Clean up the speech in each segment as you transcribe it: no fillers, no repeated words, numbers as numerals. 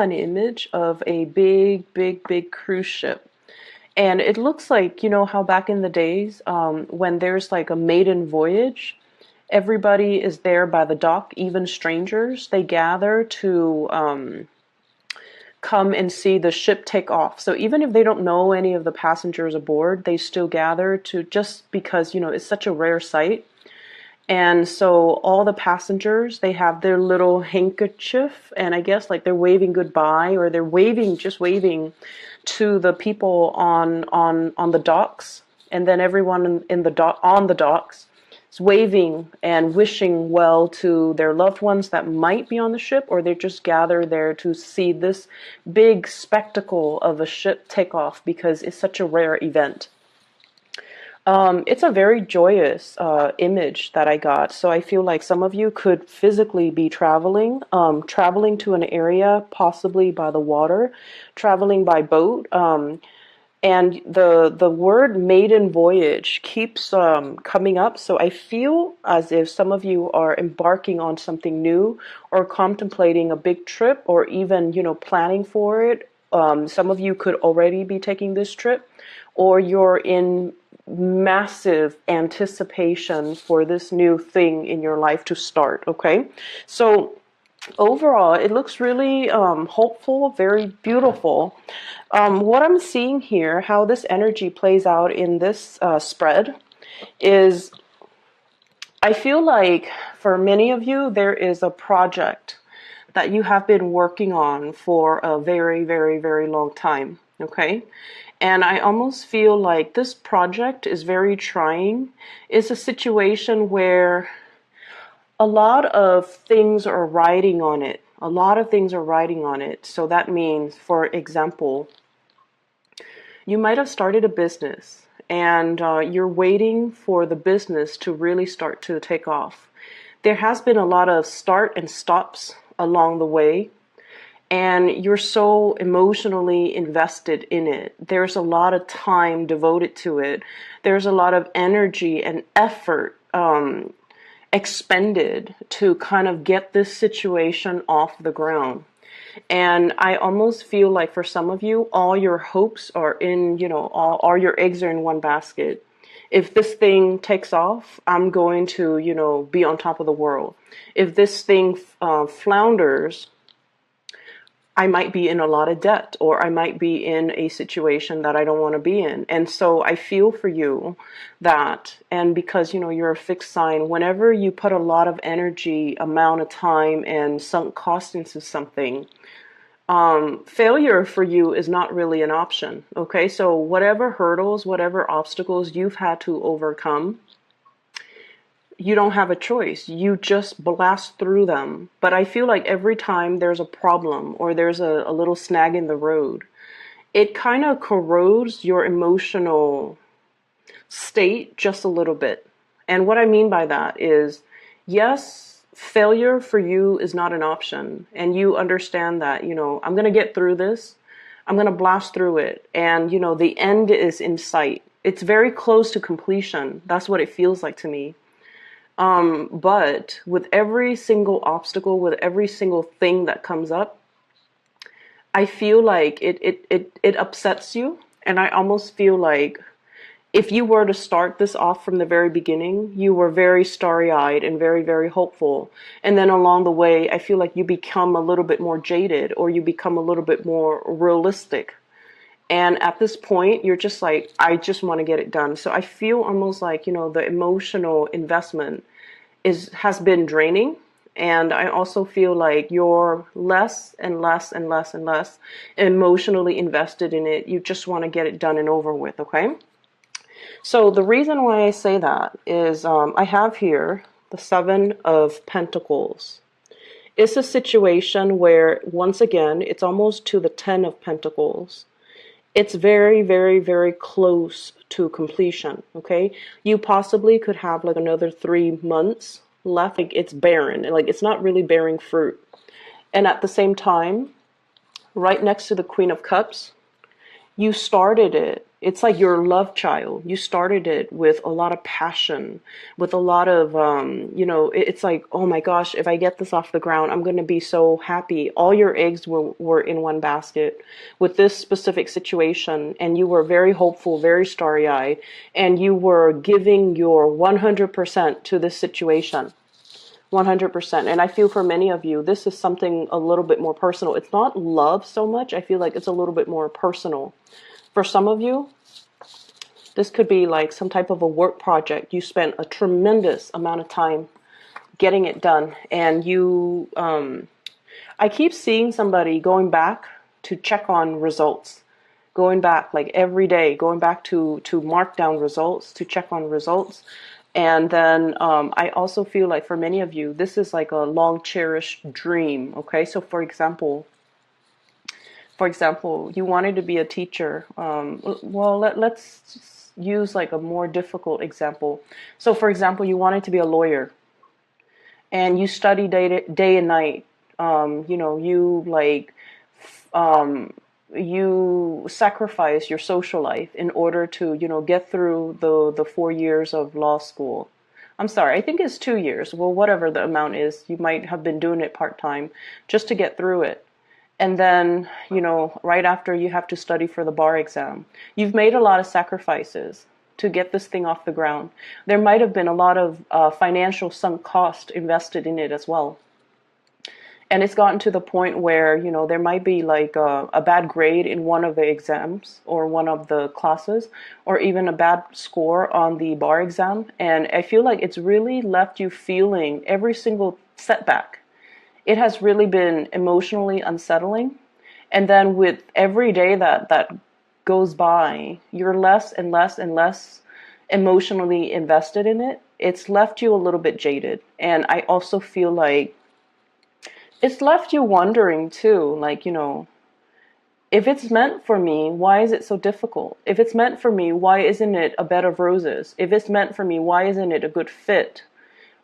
an image of a big cruise ship. And it looks like, you know, how back in the days, when there's like a maiden voyage, everybody is there by the dock, even strangers. They gather to come and see the ship take off. So even if they don't know any of the passengers aboard, they still gather to, just because, you know, it's such a rare sight. And so all the passengers, they have their little handkerchief, and I guess like they're waving goodbye, or they're waving, just waving to the people on the docks. And then everyone in the dock, on the docks, is waving and wishing well to their loved ones that might be on the ship, or they just gather there to see this big spectacle of a ship take off because it's such a rare event. It's a very joyous image that I got. So I feel like some of you could physically be traveling, traveling to an area, possibly by the water, traveling by boat. And the word maiden voyage keeps coming up. So I feel as if some of you are embarking on something new, or contemplating a big trip, or even, you know, planning for it. Some of you could already be taking this trip, or you're in massive anticipation for this new thing in your life to start. Okay, so overall it looks really hopeful, very beautiful. What I'm seeing here, how this energy plays out in this spread, is I feel like for many of you there is a project that you have been working on for a very long time. Okay, and I almost feel like this project is very trying. It's a situation where a lot of things are riding on it. A lot of things are riding on it. So that means, for example, you might have started a business, and you're waiting for the business to really start to take off. There has been a lot of start and stops along the way, and you're so emotionally invested in it. There's a lot of time devoted to it. There's a lot of energy and effort expended to kind of get this situation off the ground. And I almost feel like for some of you, all your hopes are in, you know, all your eggs are in one basket. If this thing takes off, I'm going to, you know, be on top of the world. If this thing flounders, I might be in a lot of debt, or I might be in a situation that I don't want to be in. And so I feel for you that, and because, you know, you're a fixed sign, whenever you put a lot of energy, amount of time, and sunk cost into something, failure for you is not really an option. Okay, so whatever hurdles, whatever obstacles you've had to overcome, you don't have a choice. You just blast through them. But I feel like every time there's a problem, or there's a little snag in the road, it kind of corrodes your emotional state just a little bit. And what I mean by that is, yes, failure for you is not an option. And you understand that, you know, I'm going to get through this. I'm going to blast through it. And, you know, the end is in sight. It's very close to completion. That's what it feels like to me. But with every single obstacle, with every single thing that comes up, I feel like it upsets you. And I almost feel like if you were to start this off from the very beginning, you were very starry-eyed and very hopeful. And then along the way, I feel like you become a little bit more jaded, or you become a little bit more realistic. And at this point, you're just like, I just want to get it done. So I feel almost like, you know, the emotional investment has been draining. And I also feel like you're less and less emotionally invested in it. You just want to get it done and over with, okay? So the reason why I say that is I have here the Seven of Pentacles. It's a situation where, once again, it's almost to the Ten of Pentacles. It's very close to completion, okay? You possibly could have like another 3 months left. Like, it's barren, like it's not really bearing fruit. And at the same time, right next to the Queen of Cups, you started it It's like your love child. You started it with a lot of passion, with a lot of, it's like, oh my gosh, if I get this off the ground, I'm going to be so happy. All your eggs were in one basket with this specific situation, and you were very hopeful, very starry-eyed, and you were giving your 100% to this situation. 100%. And I feel for many of you, this is something a little bit more personal. It's not love so much. I feel like it's a little bit more personal. For some of you, this could be like some type of a work project. You spent a tremendous amount of time getting it done. And I keep seeing somebody going back to check on results, going back like every day, going back to mark down results, to check on results. And then I also feel like for many of you, this is like a long cherished dream. Okay, so for example, you wanted to be a teacher. Let's use like a more difficult example. So for example, you wanted to be a lawyer, and you study day and night. You sacrifice your social life in order to, get through the 4 years of law school. I'm sorry, I think it's 2 years. Well, whatever the amount is, you might have been doing it part-time just to get through it. And then, right after, you have to study for the bar exam. You've made a lot of sacrifices to get this thing off the ground. There might have been a lot of financial sunk cost invested in it as well. And it's gotten to the point where, there might be like a bad grade in one of the exams or one of the classes, or even a bad score on the bar exam. And I feel like it's really left you feeling every single setback. It has really been emotionally unsettling. And then with every day that goes by, you're less and less and less emotionally invested in it. It's left you a little bit jaded. And I also feel like it's left you wondering too, like, if it's meant for me, why is it so difficult? If it's meant for me, why isn't it a bed of roses? If it's meant for me, why isn't it a good fit?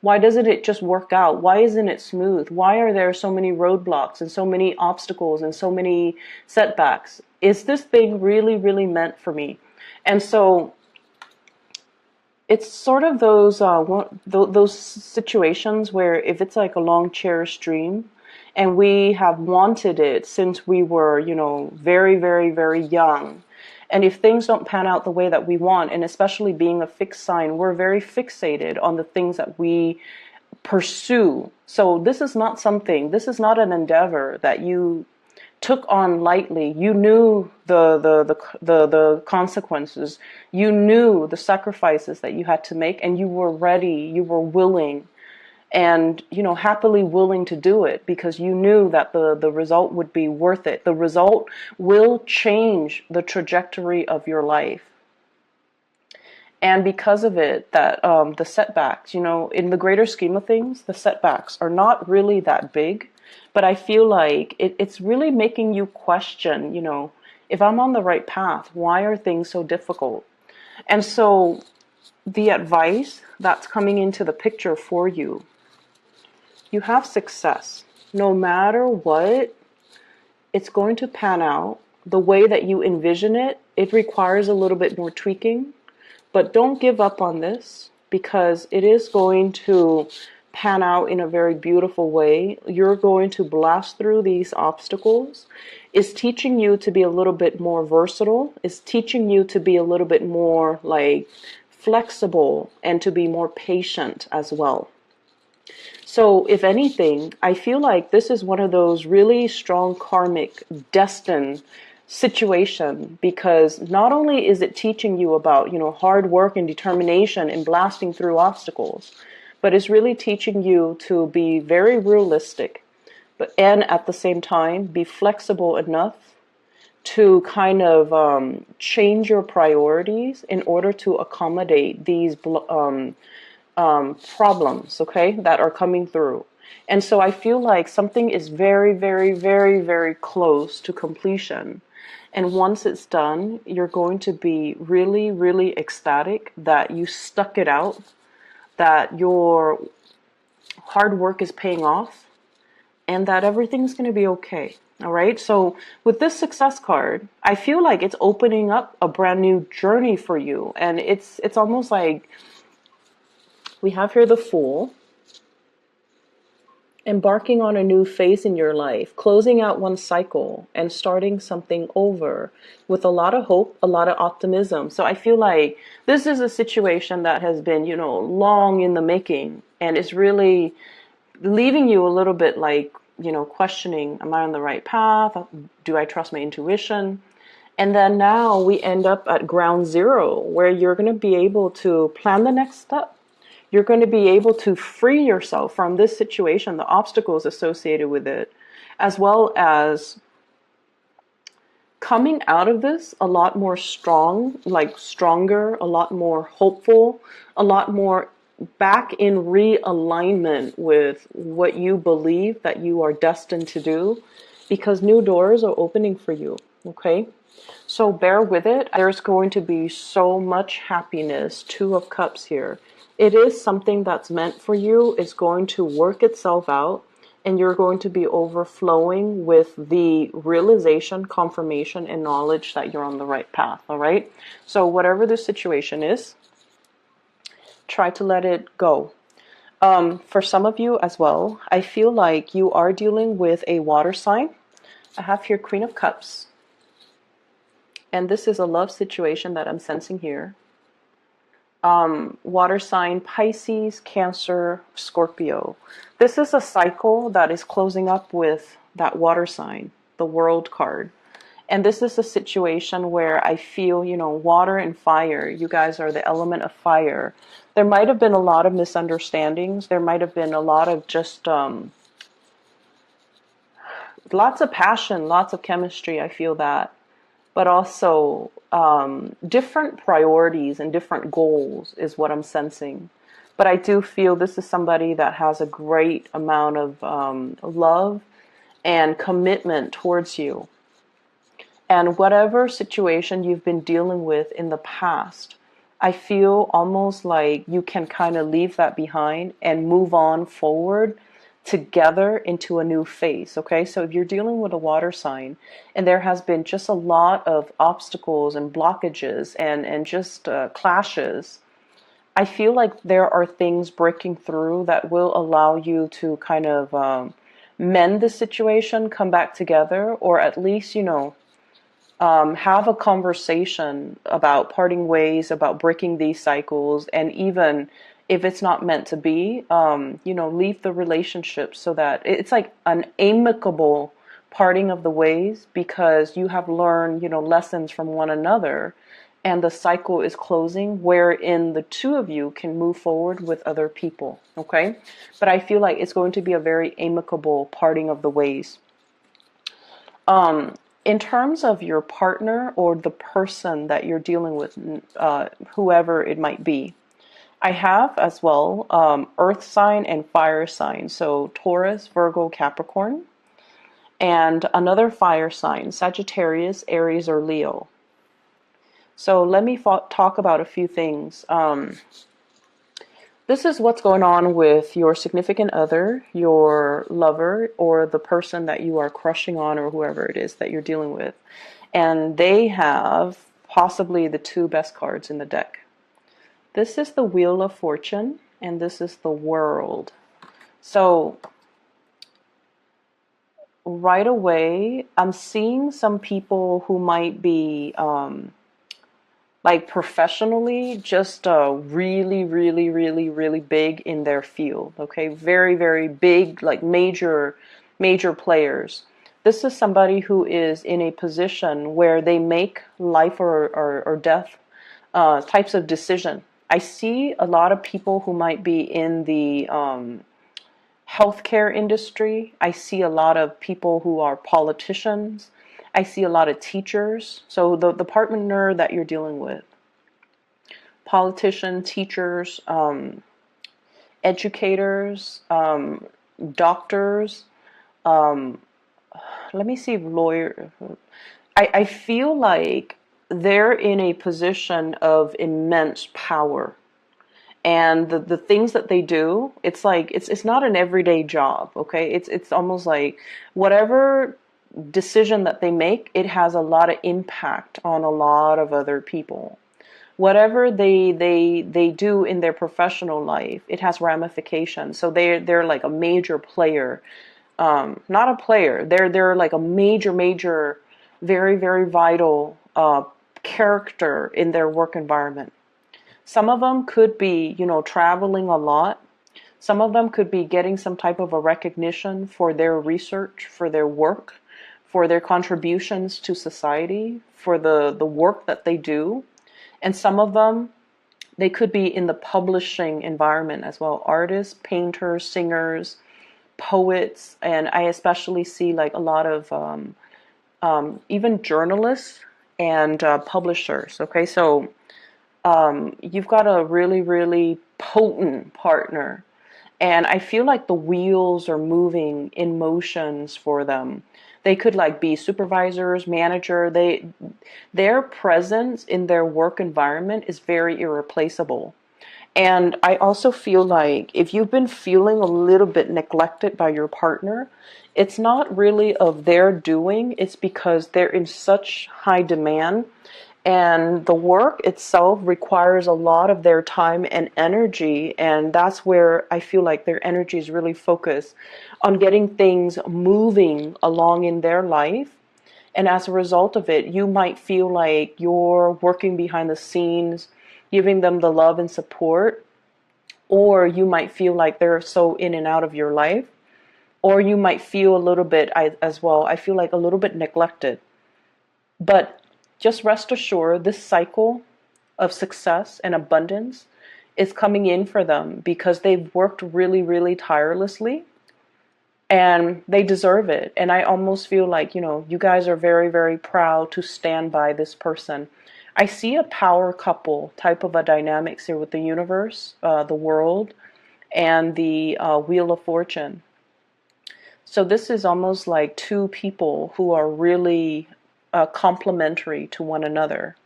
Why doesn't it just work out? Why isn't it smooth? Why are there so many roadblocks and so many obstacles and so many setbacks? Is this thing really, really meant for me? And so it's sort of those situations where if it's like a long cherished dream, and we have wanted it since we were, very, very, very young. And if things don't pan out the way that we want, and especially being a fixed sign, we're very fixated on the things that we pursue. So this is not an endeavor that you took on lightly. You knew the consequences. You knew the sacrifices that you had to make, and you were ready, you were willing, and happily willing to do it because you knew that the result would be worth it. The result will change the trajectory of your life. And because of it, that the setbacks, in the greater scheme of things, the setbacks are not really that big, but I feel like it's really making you question, if I'm on the right path, why are things so difficult? And so the advice that's coming into the picture for you, you have success. No matter what, it's going to pan out the way that you envision it. It requires a little bit more tweaking, but don't give up on this because it is going to pan out in a very beautiful way. You're going to blast through these obstacles. It's teaching you to be a little bit more versatile. It's teaching you to be a little bit more like flexible and to be more patient as well. So if anything, I feel like this is one of those really strong karmic destined situation because not only is it teaching you about, hard work and determination and blasting through obstacles, but it's really teaching you to be very realistic, and at the same time, be flexible enough to kind of change your priorities in order to accommodate these problems, okay, that are coming through. And so I feel like something is very, very, very, very close to completion. And once it's done, you're going to be really, really ecstatic that you stuck it out, that your hard work is paying off, and that everything's going to be okay. All right. So with this success card, I feel like it's opening up a brand new journey for you. And it's almost like we have here the Fool, embarking on a new phase in your life, closing out one cycle and starting something over with a lot of hope, a lot of optimism. So I feel like this is a situation that has been, long in the making, and it's really leaving you a little bit like, questioning, am I on the right path? Do I trust my intuition? And then now we end up at ground zero, where you're going to be able to plan the next step. You're going to be able to free yourself from this situation, the obstacles associated with it, as well as coming out of this a lot more stronger, a lot more hopeful, a lot more back in realignment with what you believe that you are destined to do, because new doors are opening for you. Okay. So bear with it. There's going to be so much happiness. Two of Cups here. It is something that's meant for you. It's going to work itself out, and you're going to be overflowing with the realization, confirmation, and knowledge that you're on the right path. All right. So whatever the situation is, try to let it go. For some of you as well, I feel like you are dealing with a water sign. I have here Queen of Cups. And this is a love situation that I'm sensing here. Water sign, Pisces, Cancer, Scorpio. This is a cycle that is closing up with that water sign, the World card. And this is a situation where I feel, water and fire, you guys are the element of fire. There might have been a lot of misunderstandings. There might have been a lot of just lots of passion, lots of chemistry. I feel that. But also different priorities and different goals is what I'm sensing. But I do feel this is somebody that has a great amount of love and commitment towards you. And whatever situation you've been dealing with in the past, I feel almost like you can kind of leave that behind and move on forward together into a new phase. Okay, so if you're dealing with a water sign and there has been just a lot of obstacles and blockages and just clashes, I feel like there are things breaking through that will allow you to kind of mend the situation, come back together, or at least, have a conversation about parting ways, about breaking these cycles, and even if it's not meant to be, leave the relationship so that it's like an amicable parting of the ways, because you have learned, lessons from one another, and the cycle is closing wherein the two of you can move forward with other people. Okay. But I feel like it's going to be a very amicable parting of the ways. In terms of your partner or the person that you're dealing with, whoever it might be, I have as well earth sign and fire sign. So Taurus, Virgo, Capricorn. And another fire sign, Sagittarius, Aries, or Leo. So let me talk about a few things. This is what's going on with your significant other, your lover, or the person that you are crushing on, or whoever it is that you're dealing with. And they have possibly the two best cards in the deck. This is the Wheel of Fortune, and this is the World. So right away, I'm seeing some people who might be like professionally just really, really, really, really big in their field. Okay, very, very big, like major players. This is somebody who is in a position where they make life or death types of decision. I see a lot of people who might be in the healthcare industry. I see a lot of people who are politicians. I see a lot of teachers. So the partner that you're dealing with, politician, teachers, educators, doctors, let me see, lawyer. I feel like they're in a position of immense power. And the things that they do, it's like it's not an everyday job, okay? It's almost like whatever decision that they make, it has a lot of impact on a lot of other people. Whatever they do in their professional life, it has ramifications. So they're like a major player, not a player. They're like a major, very very vital character in their work environment. Some of them could be, traveling a lot. Some of them could be getting some type of a recognition for their research, for their work, for their contributions to society, for the work that they do. And some of them, they could be in the publishing environment as well. Artists, painters, singers, poets, and I especially see like a lot of even journalists and publishers. Okay, so you've got a really, really potent partner. And I feel like the wheels are moving in motions for them. They could like be supervisors, manager. Their presence in their work environment is very irreplaceable. And I also feel like if you've been feeling a little bit neglected by your partner, it's not really of their doing. It's because they're in such high demand, and the work itself requires a lot of their time and energy. And that's where I feel like their energy is really focused on getting things moving along in their life. And as a result of it, you might feel like you're working behind the scenes, giving them the love and support, or you might feel like they're so in and out of your life, or you might feel a little bit, as well, I feel like a little bit neglected. But just rest assured, this cycle of success and abundance is coming in for them because they've worked really, really tirelessly, and they deserve it. And I almost feel like, you guys are very, very proud to stand by this person. I see a power couple type of a dynamics here with the universe, the world, and the Wheel of Fortune. So this is almost like two people who are really complementary to one another.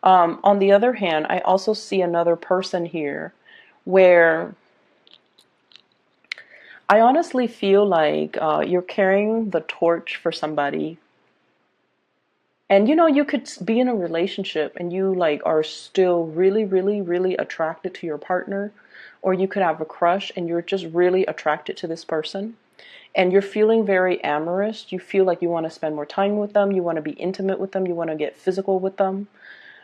On the other hand, I also see another person here where I honestly feel like you're carrying the torch for somebody. And you could be in a relationship and you like are still really, really, really attracted to your partner, or you could have a crush and you're just really attracted to this person. And you're feeling very amorous. You feel like you want to spend more time with them. You want to be intimate with them. You want to get physical with them.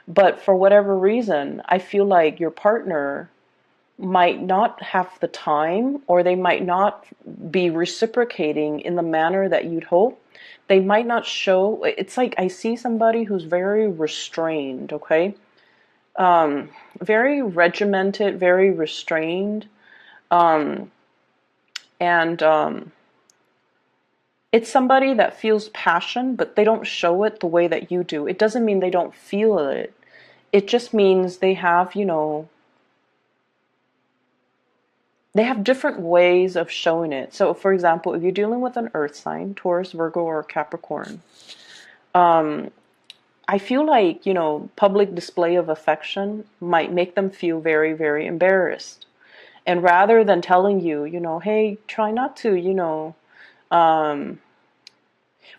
But for whatever reason, I feel like your partner might not have the time, or they might not be reciprocating in the manner that you'd hope. They might not show. It's like I see somebody who's very restrained, okay? Very regimented, very restrained. And it's somebody that feels passion, but they don't show it the way that you do. It doesn't mean they don't feel it. It just means they have, they have different ways of showing it. So, for example, if you're dealing with an earth sign, Taurus, Virgo, or Capricorn, I feel like, public display of affection might make them feel very, very embarrassed. And rather than telling you, hey, try not to,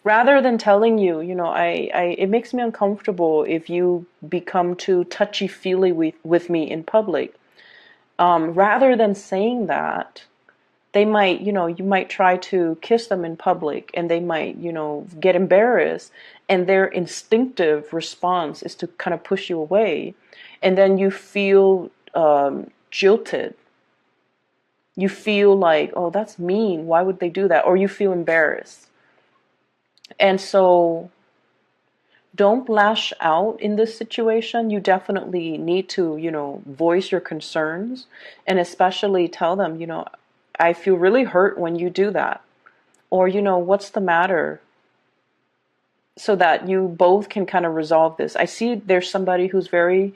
rather than telling you, it makes me uncomfortable if you become too touchy-feely with me in public. Rather than saying that, they might, you might try to kiss them in public and they might, get embarrassed, and their instinctive response is to kind of push you away. And then you feel jilted. You feel like, oh, that's mean. Why would they do that? Or you feel embarrassed. And so don't lash out in this situation. You definitely need to, voice your concerns, and especially tell them, I feel really hurt when you do that. Or, what's the matter? So that you both can kind of resolve this. I see there's somebody who's very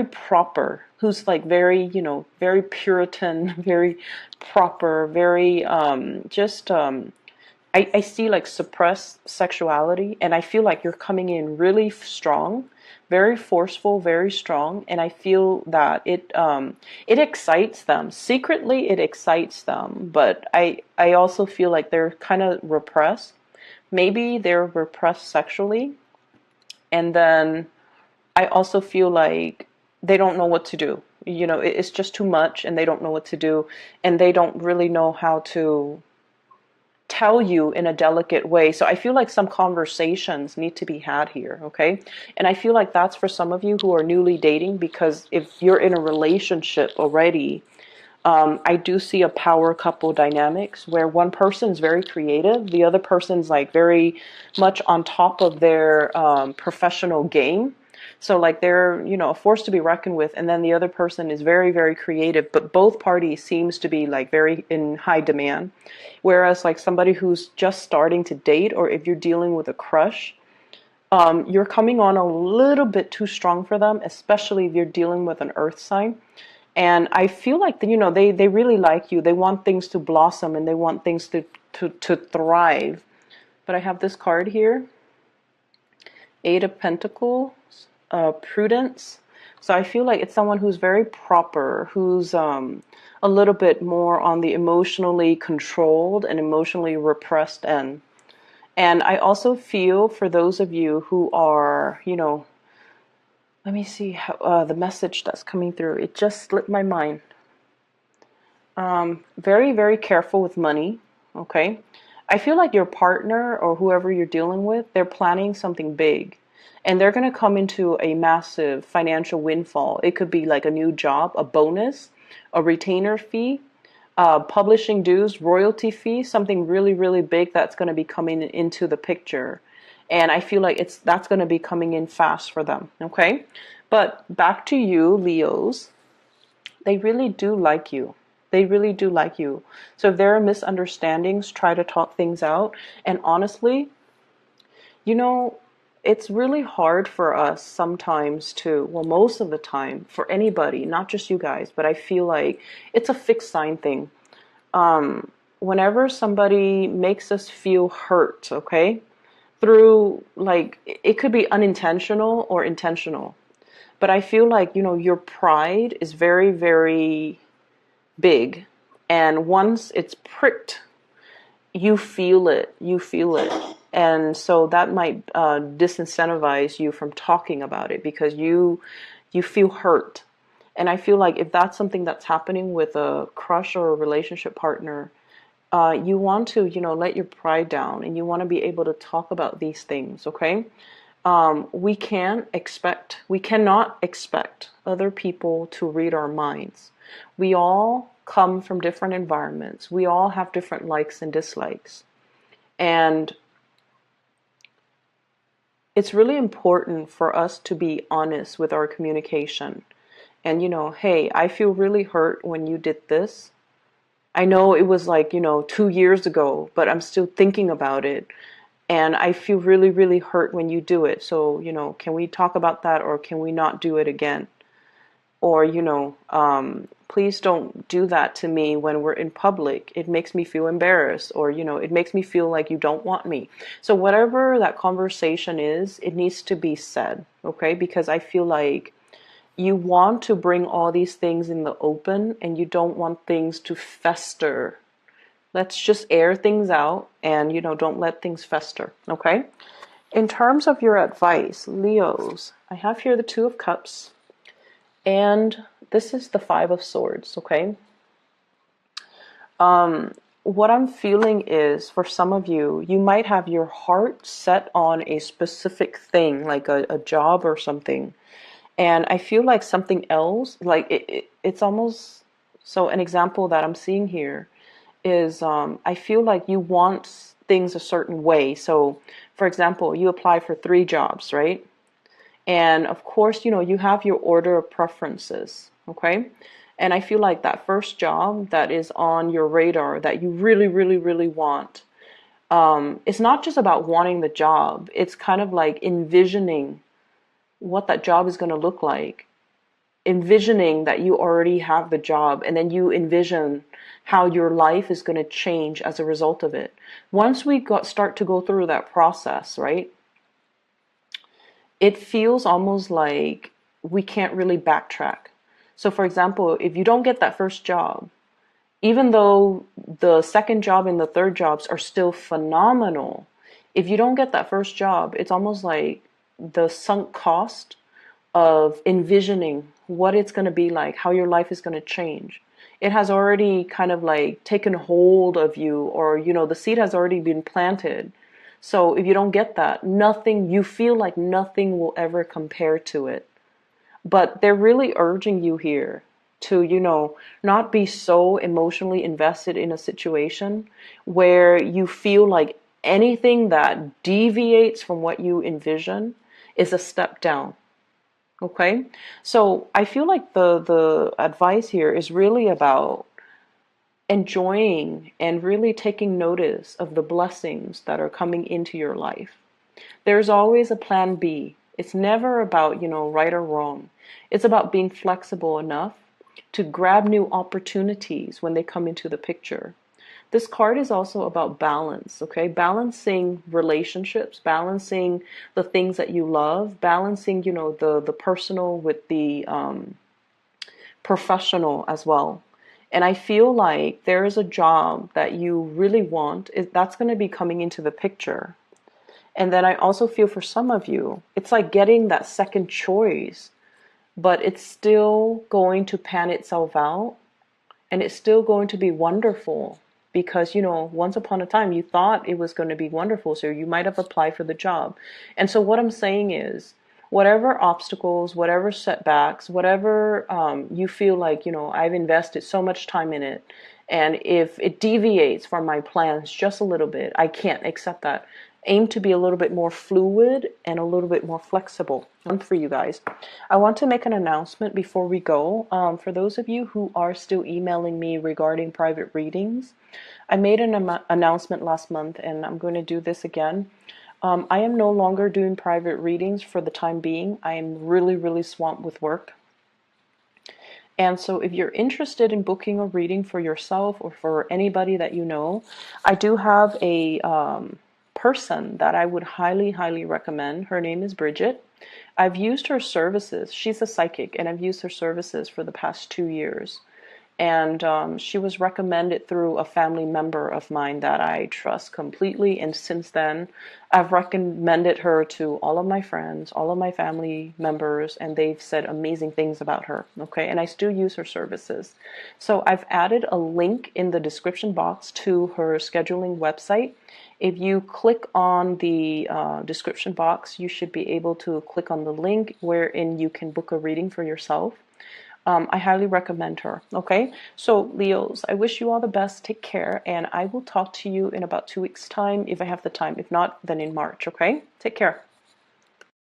proper, who's like very, very Puritan, very proper, very I see like suppressed sexuality, and I feel like you're coming in really strong, very forceful, very strong, and I feel that it excites them. Secretly, it excites them, but I also feel like they're kind of repressed. maybe they're repressed sexually, and then I also feel like they don't know what to do. You know, it's just too much and they don't know what to do, and they don't really know how to tell you in a delicate way. So I feel like some conversations need to be had here, okay? And I feel like that's for some of you who are newly dating, because if you're in a relationship already, I do see a power couple dynamics where one person's very creative, the other person's like very much on top of their professional game. So like they're, you know, a force to be reckoned with, and then the other person is very, very creative, but both parties seems to be like very in high demand. Whereas like somebody who's just starting to date, or if you're dealing with a crush, you're coming on a little bit too strong for them, especially if you're dealing with an earth sign. And I feel like, you know, they really like you. They want things to blossom and they want things to thrive. But I have this card here, Eight of Pentacles, Prudence. So I feel like it's someone who's very proper, who's a little bit more on the emotionally controlled and emotionally repressed end. And I also feel for those of you who are, you know, let me see how, the message that's coming through. It just slipped my mind. Very, very careful with money, okay? I feel like your partner or whoever you're dealing with, they're planning something big. And they're going to come into a massive financial windfall. It could be like a new job, a bonus, a retainer fee, publishing dues, royalty fee, something really, really big that's going to be coming into the picture. And I feel like that's going to be coming in fast for them, okay? But back to you, Leos. They really do like you. They really do like you. So if there are misunderstandings, try to talk things out. And honestly, you know, it's really hard for us sometimes to, well, most of the time, for anybody, not just you guys, but I feel like it's a fixed sign thing. Whenever somebody makes us feel hurt, okay, through like, it could be unintentional or intentional. But I feel like, you know, your pride is very, very big. And once it's pricked, you feel it. You feel it. And so that might disincentivize you from talking about it because you feel hurt. And I feel like if that's something that's happening with a crush or a relationship partner, you want to, you know, let your pride down and you want to be able to talk about these things, okay? We cannot expect other people to read our minds. We all come from different environments. We all have different likes and dislikes. And it's really important for us to be honest with our communication. And, you know, hey, I feel really hurt when you did this. I know it was like, you know, 2 years ago, but I'm still thinking about it. And I feel really, really hurt when you do it. So, you know, can we talk about that or can we not do it again? Or, you know, please don't do that to me when we're in public. It makes me feel embarrassed, or, you know, it makes me feel like you don't want me. So whatever that conversation is, it needs to be said, okay? Because I feel like you want to bring all these things in the open and you don't want things to fester. Let's just air things out and, you know, don't let things fester, okay? In terms of your advice, Leos, I have here the Two of Cups. And this is the Five of Swords, okay? What I'm feeling is, for some of you, you might have your heart set on a specific thing, like a job or something. And I feel like something else, like it's almost, so an example that I'm seeing here is I feel like you want things a certain way. So, for example, you apply for 3 jobs, right? And of course, you know, you have your order of preferences, okay? And I feel like that first job that is on your radar that you really, really, really want, it's not just about wanting the job. It's kind of like envisioning what that job is going to look like, envisioning that you already have the job, and then you envision how your life is going to change as a result of it. Once we start to go through that process, right? It feels almost like we can't really backtrack. So for example, if you don't get that first job, even though the second job and the third jobs are still phenomenal, If you don't get that first job, it's almost like the sunk cost of envisioning what it's going to be like, how your life is going to change. It has already kind of like taken hold of you, or, you know, the seed has already been planted. So if you don't get that, nothing, you feel like nothing will ever compare to it. But they're really urging you here to, you know, not be so emotionally invested in a situation where you feel like anything that deviates from what you envision is a step down. Okay? So I feel like the advice here is really about enjoying and really taking notice of the blessings that are coming into your life. There's always a plan B. It's never about, you know, right or wrong. It's about being flexible enough to grab new opportunities when they come into the picture. This card is also about balance, okay? Balancing relationships, balancing the things that you love, balancing, you know, the personal with the professional as well. And I feel like there is a job that you really want, that's going to be coming into the picture. And then I also feel for some of you, it's like getting that second choice, but it's still going to pan itself out, and it's still going to be wonderful because, you know, once upon a time you thought it was going to be wonderful, so you might have applied for the job. And so what I'm saying is, whatever obstacles, whatever setbacks, whatever you feel like, you know, I've invested so much time in it, and if it deviates from my plans just a little bit, I can't accept that. Aim to be a little bit more fluid and a little bit more flexible. For you guys, I want to make an announcement before we go. For those of you who are still emailing me regarding private readings, I made an announcement last month, and I'm going to do this again. I am no longer doing private readings for the time being. I am really, really swamped with work. And so if you're interested in booking a reading for yourself or for anybody that you know, I do have a person that I would highly, highly recommend. Her name is Bridget. I've used her services. She's a psychic, and I've used her services for the past 2 years. And she was recommended through a family member of mine that I trust completely. And since then, I've recommended her to all of my friends, all of my family members, and they've said amazing things about her. Okay, and I still use her services. So I've added a link in the description box to her scheduling website. If you click on the description box, you should be able to click on the link wherein you can book a reading for yourself. I highly recommend her. Okay, so Leos, I wish you all the best. Take care, and I will talk to you in about 2 weeks' time if I have the time. If not, then in March. Okay, take care.